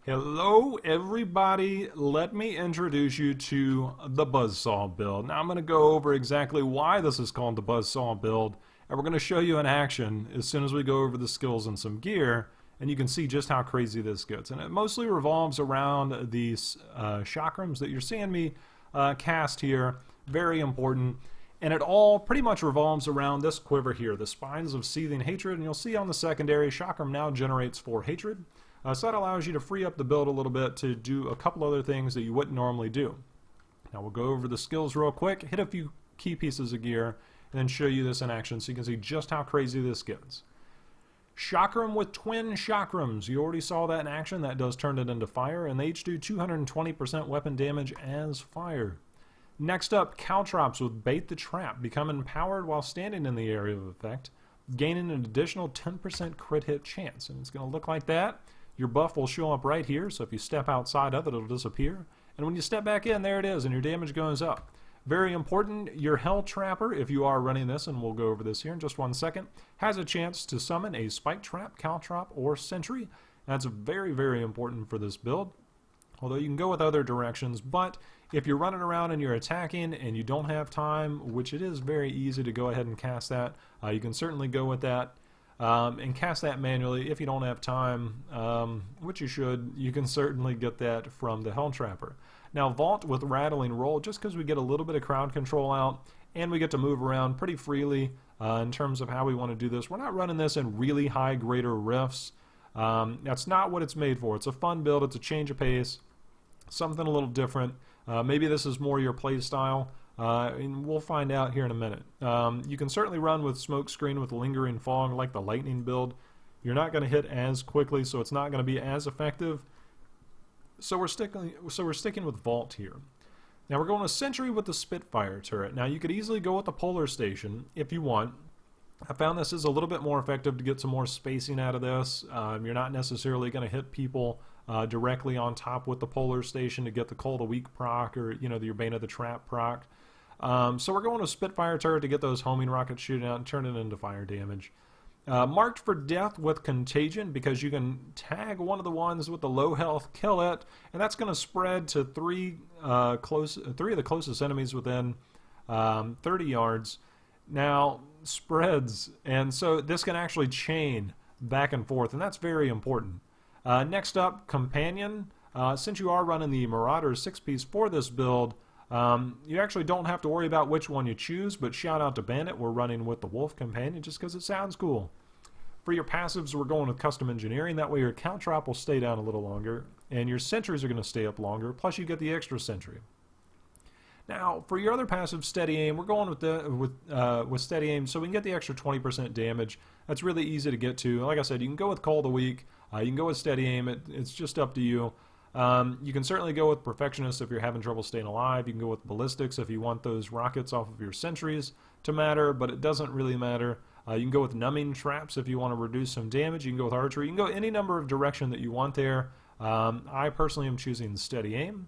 Hello everybody, let me introduce you to the Buzzsaw build. Now I'm going to go over exactly why this is called the Buzzsaw build, and we're going to show you in action as soon as we go over the skills and some gear, and you can see just how crazy this gets. And it mostly revolves around these Chakrams that you're seeing me cast here, very important. And it all pretty much revolves around this quiver here, the Spines of Seething Hatred, and you'll see on the secondary, Chakram now generates 4 hatred. So that allows you to free up the build a little bit to do a couple other things that you wouldn't normally do. Now we'll go over the skills real quick, hit a few key pieces of gear, and then show you this in action so you can see just how crazy this gets. Chakram with twin Chakrams. You already saw that in action. That does turn it into fire, and they each do 220% weapon damage as fire. Next up, Caltrops with Bait the Trap. Become empowered while standing in the area of effect, gaining an additional 10% crit hit chance. And it's going to look like that. Your buff will show up right here, so if you step outside of it, it'll disappear. And when you step back in, there it is, and your damage goes up. Very important, your Hell Trapper, if you are running this, and we'll go over this here in just 1 second, has a chance to summon a Spike Trap, Caltrop, or Sentry. That's very, very important for this build. Although you can go with other directions, but if you're running around and you're attacking and you don't have time, which it is very easy to go ahead and cast that, you can certainly go with that. And cast that manually if you don't have time, which you should. You can certainly get that from the Hell Trapper. Now Vault with Rattling Roll, just because we get a little bit of crowd control out and we get to move around pretty freely in terms of how we want to do this. We're not running this in really high greater rifts. That's not what it's made for. It's a fun build, it's a change of pace, something a little different. Maybe this is more your play style. And we'll find out here in a minute. You can certainly run with Smokescreen with Lingering Fog like the Lightning build. You're not going to hit as quickly, so it's not going to be as effective. So we're sticking with Vault here. Now we're going to Sentry with the Spitfire turret. Now you could easily go with the Polar Station if you want. I found this is a little bit more effective to get some more spacing out of this. You're not necessarily going to hit people directly on top with the Polar Station to get the Cold a Weak proc or your Bane of the Trap proc. So we're going to Spitfire turret to get those homing rockets shooting out and turn it into fire damage. Marked for Death with Contagion, because you can tag one of the ones with the low health, kill it, and that's going to spread to three of the closest enemies within 30 yards. Now, spreads, and so this can actually chain back and forth, and that's very important. Next up, Companion. Since you are running the Marauder 6-piece for this build, you actually don't have to worry about which one you choose, but shout out to Bandit, we're running with the Wolf Companion just because it sounds cool. For your passives, we're going with Custom Engineering. That way your Caltrop will stay down a little longer, and your Sentries are going to stay up longer, plus you get the extra Sentry. Now, for your other passive, Steady Aim, we're going with Steady Aim, so we can get the extra 20% damage. That's really easy to get to. Like I said, you can go with Cold a Weak, you can go with Steady Aim, it's just up to you. You can certainly go with Perfectionist if you're having trouble staying alive. You can go with Ballistics if you want those rockets off of your Sentries to matter, but it doesn't really matter. You can go with Numbing Traps if you want to reduce some damage. You can go with Archery. You can go any number of direction that you want there. I personally am choosing Steady Aim.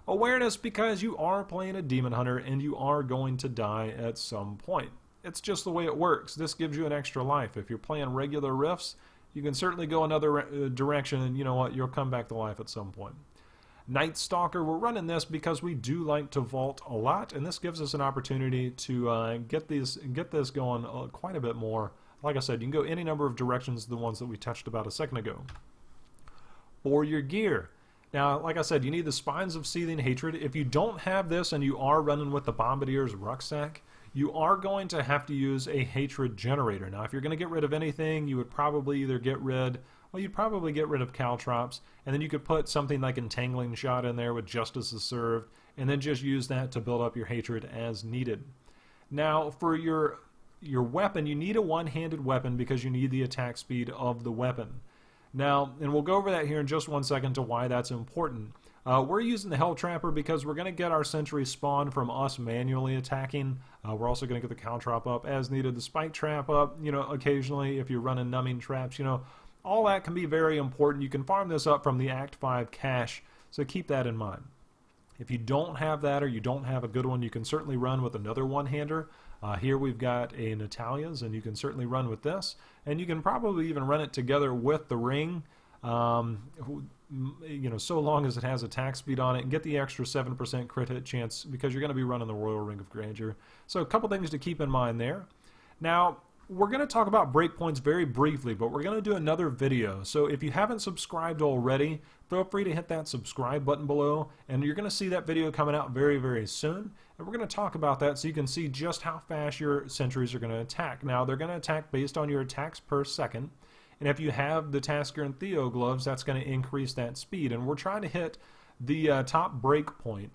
Awareness, because you are playing a Demon Hunter and you are going to die at some point. It's just the way it works. This gives you an extra life. If you're playing regular riffs, you can certainly go another direction, and you know what, you'll come back to life at some point. Night Stalker, we're running this because we do like to vault a lot, and this gives us an opportunity to get this going quite a bit more. Like I said, you can go any number of directions, the ones that we touched about a second ago. For your gear, now, like I said, you need the Spines of Seething Hatred. If you don't have this and you are running with the Bombardier's Rucksack, you are going to have to use a Hatred Generator. Now, if you're going to get rid of anything, you would probably either you'd probably get rid of Caltrops, and then you could put something like Entangling Shot in there with Justice is Served, and then just use that to build up your Hatred as needed. Now, for your weapon, you need a one-handed weapon because you need the attack speed of the weapon. Now, and we'll go over that here in just 1 second to why that's important. We're using the Hell Trapper because we're going to get our Sentry spawn from us manually attacking. We're also going to get the Caltrop up as needed, the Spike Trap up, occasionally if you're running Numbing Traps, all that can be very important. You can farm this up from the Act 5 cache, so keep that in mind. If you don't have that or you don't have a good one, you can certainly run with another one-hander. Here we've got a Natalia's, and you can certainly run with this. And you can probably even run it together with the ring. you know, so long as it has attack speed on it, and get the extra 7% crit hit chance because you're going to be running the Royal Ring of Grandeur. So a couple things to keep in mind there. Now, we're going to talk about breakpoints very briefly, but we're going to do another video. So if you haven't subscribed already, feel free to hit that subscribe button below, and you're going to see that video coming out very, very soon. And we're going to talk about that so you can see just how fast your sentries are going to attack. Now, they're going to attack based on your attacks per second. And if you have the Tasker and Theo gloves, that's going to increase that speed. And we're trying to hit the top breakpoint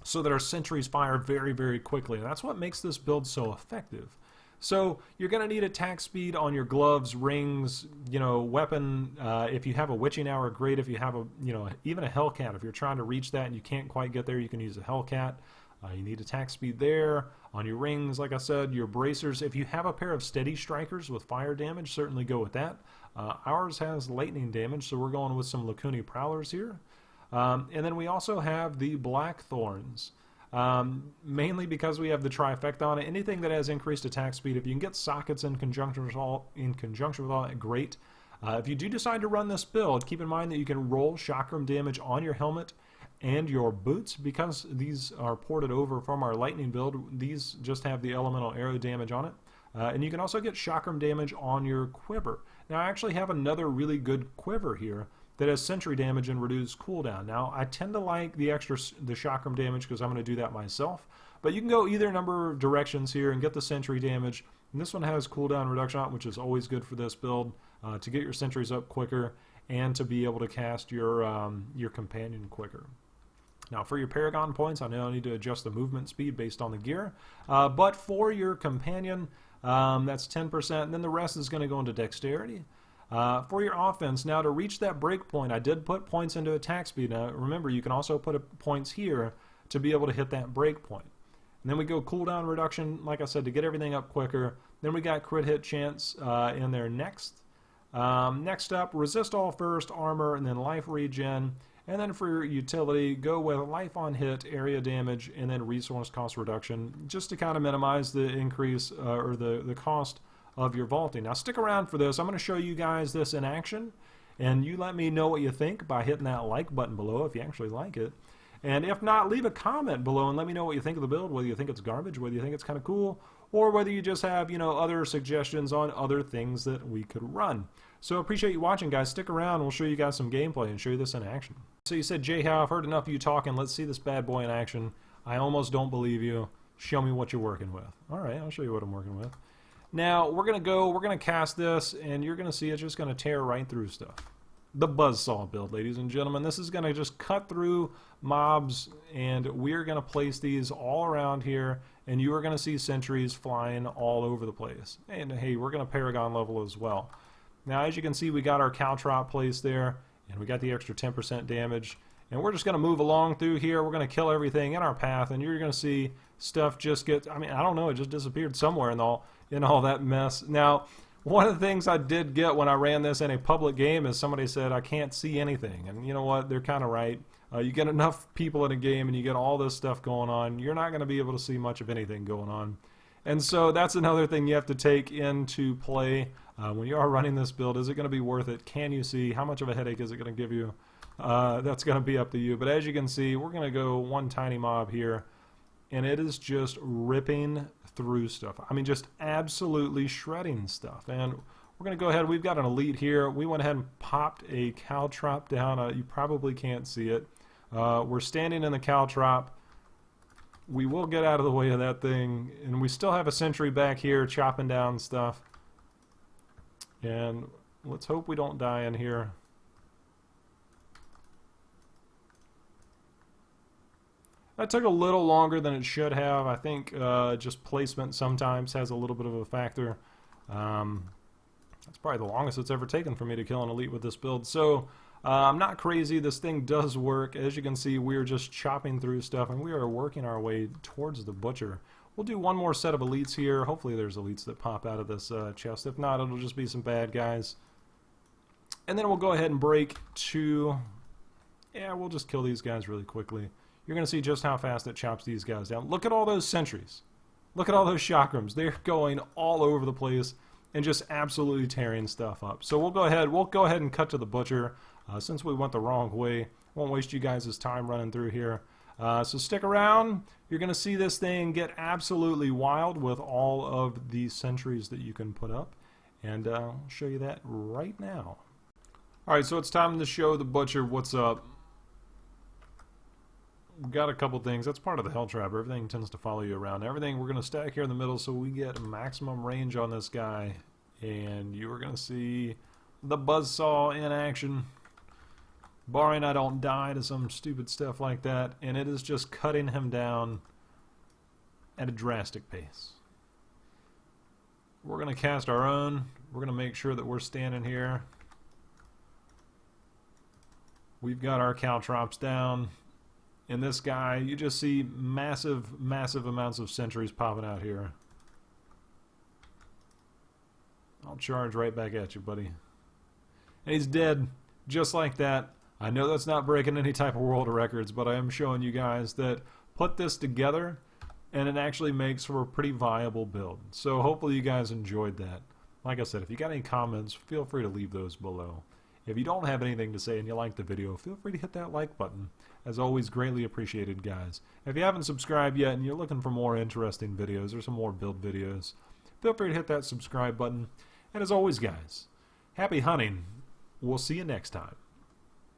so that our sentries fire very, very quickly. And that's what makes this build so effective. So you're going to need attack speed on your gloves, rings, you know, weapon. If you have a witching hour, great. If you have a, you know, even a Hellcat, if you're trying to reach that and you can't quite get there, you can use a Hellcat. You need attack speed there. On your rings, like I said, your bracers. If you have a pair of steady strikers with fire damage, certainly go with that. Ours has lightning damage, so we're going with some Lacuni Prowlers here. And then we also have the Blackthorns. Mainly because we have the trifecta on it. Anything that has increased attack speed, if you can get sockets in conjunction with all that, great. If you do decide to run this build, keep in mind that you can roll Chakram damage on your helmet and your boots. Because these are ported over from our lightning build, these just have the elemental arrow damage on it. And you can also get Chakram damage on your quiver. Now I actually have another really good quiver here that has sentry damage and reduced cooldown. Now, I tend to like the Chakram damage because I'm going to do that myself. But you can go either number of directions here and get the sentry damage. And this one has cooldown reduction on it, which is always good for this build to get your sentries up quicker and to be able to cast your companion quicker. Now, for your Paragon points, I know I need to adjust the movement speed based on the gear. But for your companion, that's 10%, and then the rest is going to go into dexterity. For your offense, now to reach that break point, I did put points into attack speed. Now remember, you can also put points here to be able to hit that break point. And then we go cooldown reduction, like I said, to get everything up quicker. Then we got crit hit chance in there next. Next up, resist all first, armor, and then life regen. And then for your utility, go with life on hit, area damage, and then resource cost reduction, just to kind of minimize the increase or the cost of your vaulting. Now stick around for this. I'm going to show you guys this in action, and you let me know what you think by hitting that like button below if you actually like it. And if not, leave a comment below and let me know what you think of the build, whether you think it's garbage, whether you think it's kind of cool, or whether you just have, you know, other suggestions on other things that we could run. So appreciate you watching, guys. Stick around. We'll show you guys some gameplay and show you this in action. So you said, Jay Howe, I've heard enough of you talking. Let's see this bad boy in action. I almost don't believe you. Show me what you're working with. All right, I'll show you what I'm working with. Now, we're going to cast this, and you're going to see it's just going to tear right through stuff. The Buzzsaw build, ladies and gentlemen. This is going to just cut through mobs, and we're going to place these all around here, and you are going to see sentries flying all over the place. And hey, we're going to Paragon level as well. Now, as you can see, we got our Caltrop placed there, and we got the extra 10% damage. And we're just going to move along through here. We're going to kill everything in our path, and you're going to see stuff just get, I mean, I don't know, it just disappeared somewhere in all that mess. Now, one of the things I did get when I ran this in a public game is somebody said, I can't see anything. And you know what? They're kind of right. You get enough people in a game and you get all this stuff going on, you're not going to be able to see much of anything going on. And so that's another thing you have to take into play when you are running this build. Is it going to be worth it? Can you see? How much of a headache is it going to give you? That's going to be up to you. But as you can see, we're going to go one tiny mob here, and it is just ripping through stuff. I mean, just absolutely shredding stuff. And we're going to go ahead. We've got an elite here. We went ahead and popped a Caltrop down. You probably can't see it. We're standing in the Caltrop. We will get out of the way of that thing. And we still have a sentry back here chopping down stuff. And let's hope we don't die in here. That took a little longer than it should have. I think just placement sometimes has a little bit of a factor. That's probably the longest it's ever taken for me to kill an elite with this build. So I'm not crazy. This thing does work. As you can see, we're just chopping through stuff, and we are working our way towards the butcher. We'll do one more set of elites here. Hopefully there's elites that pop out of this chest. If not, it'll just be some bad guys. And then we'll go ahead and break to... Yeah, we'll just kill these guys really quickly. You're going to see just how fast it chops these guys down. Look at all those sentries. Look at all those chakrams. They're going all over the place and just absolutely tearing stuff up. So we'll go ahead and cut to the butcher. Since we went the wrong way, won't waste you guys' time running through here. So stick around. You're going to see this thing get absolutely wild with all of the sentries that you can put up. And I'll show you that right now. Alright, so it's time to show the Butcher what's up. We've got a couple things. That's part of the Hell Trap. Everything tends to follow you around. Everything we're going to stack here in the middle so we get maximum range on this guy. And you are going to see the Buzzsaw in action. Barring I don't die to some stupid stuff like that. And it is just cutting him down at a drastic pace. We're going to cast our own. We're going to make sure that we're standing here. We've got our caltrops down. And this guy, you just see massive amounts of sentries popping out here. I'll charge right back at you, buddy. And he's dead, just like that. I know that's not breaking any type of world records, but I am showing you guys that put this together, and it actually makes for a pretty viable build. So hopefully you guys enjoyed that. Like I said, if you got any comments, feel free to leave those below. If you don't have anything to say and you like the video, feel free to hit that like button. As always, greatly appreciated, guys. If you haven't subscribed yet and you're looking for more interesting videos or some more build videos, feel free to hit that subscribe button. And as always, guys, happy hunting. We'll see you next time.